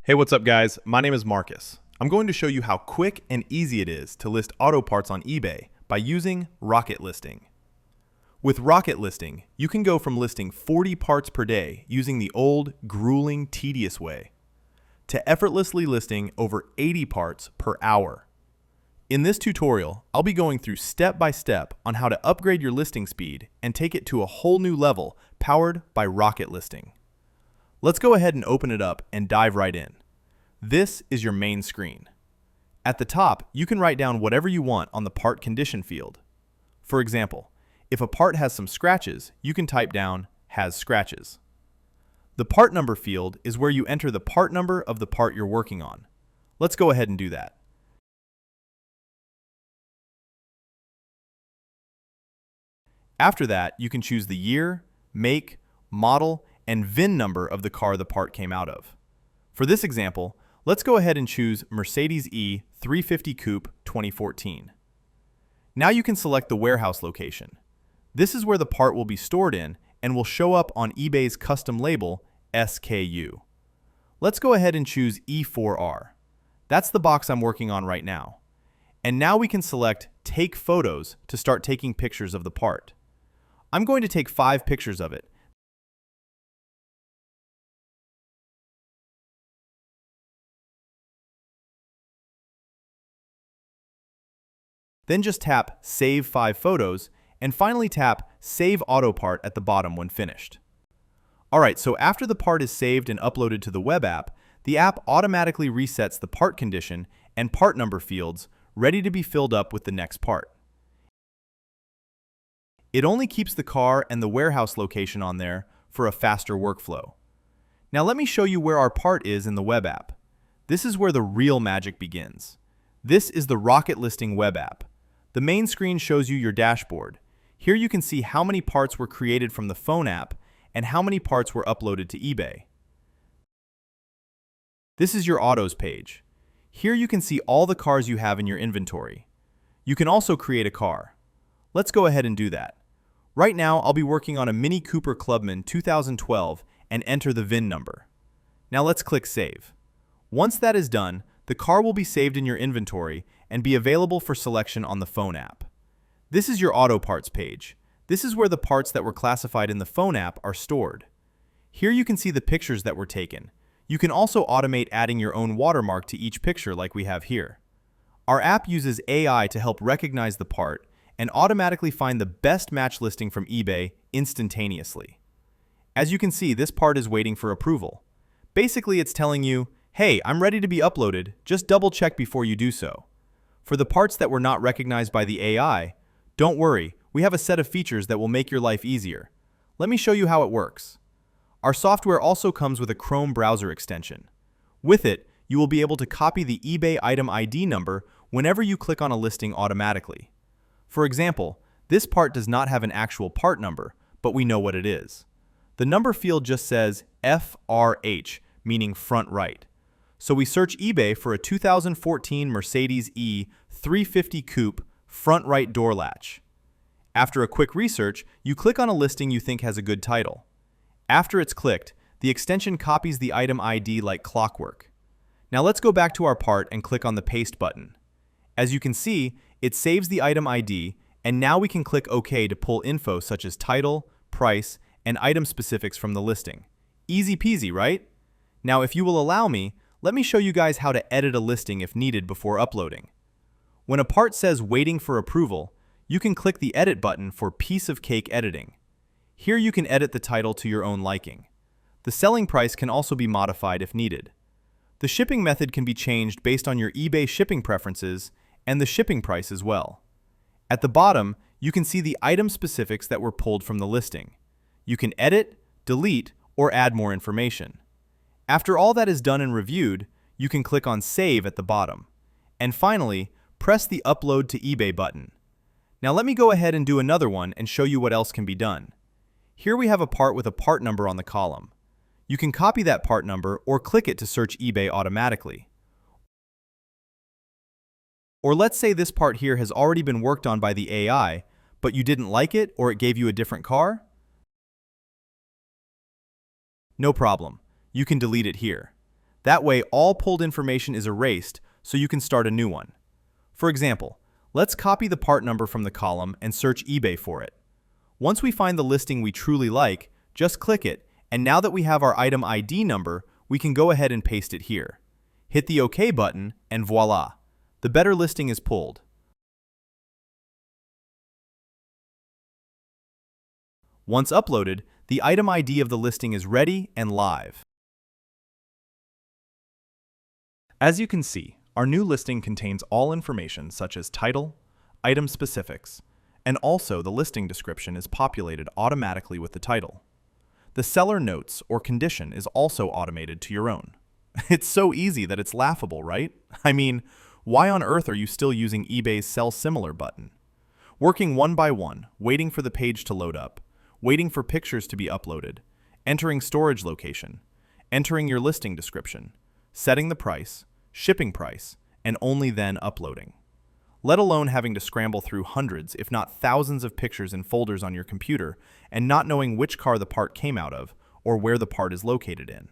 Hey, what's up guys? My name is Marcus. I'm going to show you how quick and easy it is to list auto parts on eBay by using Rocket Listing. With Rocket Listing, you can go from listing 40 parts per day using the old, grueling, tedious way, to effortlessly listing over 80 parts per hour. In this tutorial, I'll be going through step by step on how to upgrade your listing speed and take it to a whole new level powered by Rocket Listing. Let's go ahead and open it up and dive right in. This is your main screen. At the top, you can write down whatever you want on the part condition field. For example, if a part has some scratches, you can type down "has scratches." The part number field is where you enter the part number of the part you're working on. Let's go ahead and do that. After that, you can choose the year, make, model, and VIN number of the car the part came out of. For this example, let's go ahead and choose Mercedes E 350 Coupe 2014. Now you can select the warehouse location. This is where the part will be stored in and will show up on eBay's custom label SKU. Let's go ahead and choose E4R. That's the box I'm working on right now. And now we can select Take Photos to start taking pictures of the part. I'm going to take 5 pictures of it. Then just tap Save 5 Photos, and finally tap Save Auto Part at the bottom when finished. Alright, so after the part is saved and uploaded to the web app, the app automatically resets the part condition and part number fields, ready to be filled up with the next part. It only keeps the car and the warehouse location on there for a faster workflow. Now let me show you where our part is in the web app. This is where the real magic begins. This is the Rocket Listing web app. The main screen shows you your dashboard. Here you can see how many parts were created from the phone app and how many parts were uploaded to eBay. This is your autos page. Here you can see all the cars you have in your inventory. You can also create a car. Let's go ahead and do that. Right now, I'll be working on a Mini Cooper Clubman 2012 and enter the VIN number. Now let's click Save. Once that is done, the car will be saved in your inventory and be available for selection on the phone app. This is your auto parts page. This is where the parts that were classified in the phone app are stored. Here you can see the pictures that were taken. You can also automate adding your own watermark to each picture like we have here. Our app uses AI to help recognize the part and automatically find the best match listing from eBay instantaneously. As you can see, this part is waiting for approval. Basically, it's telling you, hey, I'm ready to be uploaded, just double check before you do so. For the parts that were not recognized by the AI, don't worry, we have a set of features that will make your life easier. Let me show you how it works. Our software also comes with a Chrome browser extension. With it, you will be able to copy the eBay item ID number whenever you click on a listing automatically. For example, this part does not have an actual part number, but we know what it is. The number field just says FRH, meaning front right. So we search eBay for a 2014 Mercedes E 350 Coupe front right door latch. After a quick research, you click on a listing you think has a good title. After it's clicked, the extension copies the item ID like clockwork. Now let's go back to our part and click on the Paste button. As you can see, it saves the item ID, and now we can click OK to pull info such as title, price, and item specifics from the listing. Easy peasy, right? Now if you will allow me, let me show you guys how to edit a listing if needed before uploading. When a part says waiting for approval, you can click the edit button for piece of cake editing. Here you can edit the title to your own liking. The selling price can also be modified if needed. The shipping method can be changed based on your eBay shipping preferences and the shipping price as well. At the bottom, you can see the item specifics that were pulled from the listing. You can edit, delete, or add more information. After all that is done and reviewed, you can click on Save at the bottom. And finally, press the Upload to eBay button. Now let me go ahead and do another one and show you what else can be done. Here we have a part with a part number on the column. You can copy that part number or click it to search eBay automatically. Or let's say this part here has already been worked on by the AI, but you didn't like it or it gave you a different car? No problem. You can delete it here. That way, all pulled information is erased so you can start a new one. For example, let's copy the part number from the column and search eBay for it. Once we find the listing we truly like, just click it, and now that we have our item ID number, we can go ahead and paste it here. Hit the OK button, and voila! The better listing is pulled. Once uploaded, the item ID of the listing is ready and live. As you can see, our new listing contains all information such as title, item specifics, and also the listing description is populated automatically with the title. The seller notes or condition is also automated to your own. It's so easy that it's laughable, right? I mean, why on earth are you still using eBay's Sell Similar button? Working one by one, waiting for the page to load up, waiting for pictures to be uploaded, entering storage location, entering your listing description, setting the price, shipping price, and only then uploading. Let alone having to scramble through hundreds, if not thousands of pictures and folders on your computer and not knowing which car the part came out of or where the part is located in.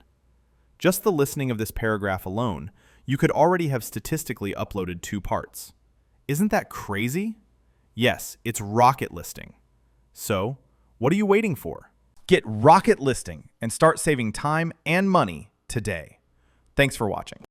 Just the listening of this paragraph alone, you could already have statistically uploaded 2 parts. Isn't that crazy? Yes, it's rocket listing. So, what are you waiting for? Get rocket listing and start saving time and money today. Thanks for watching.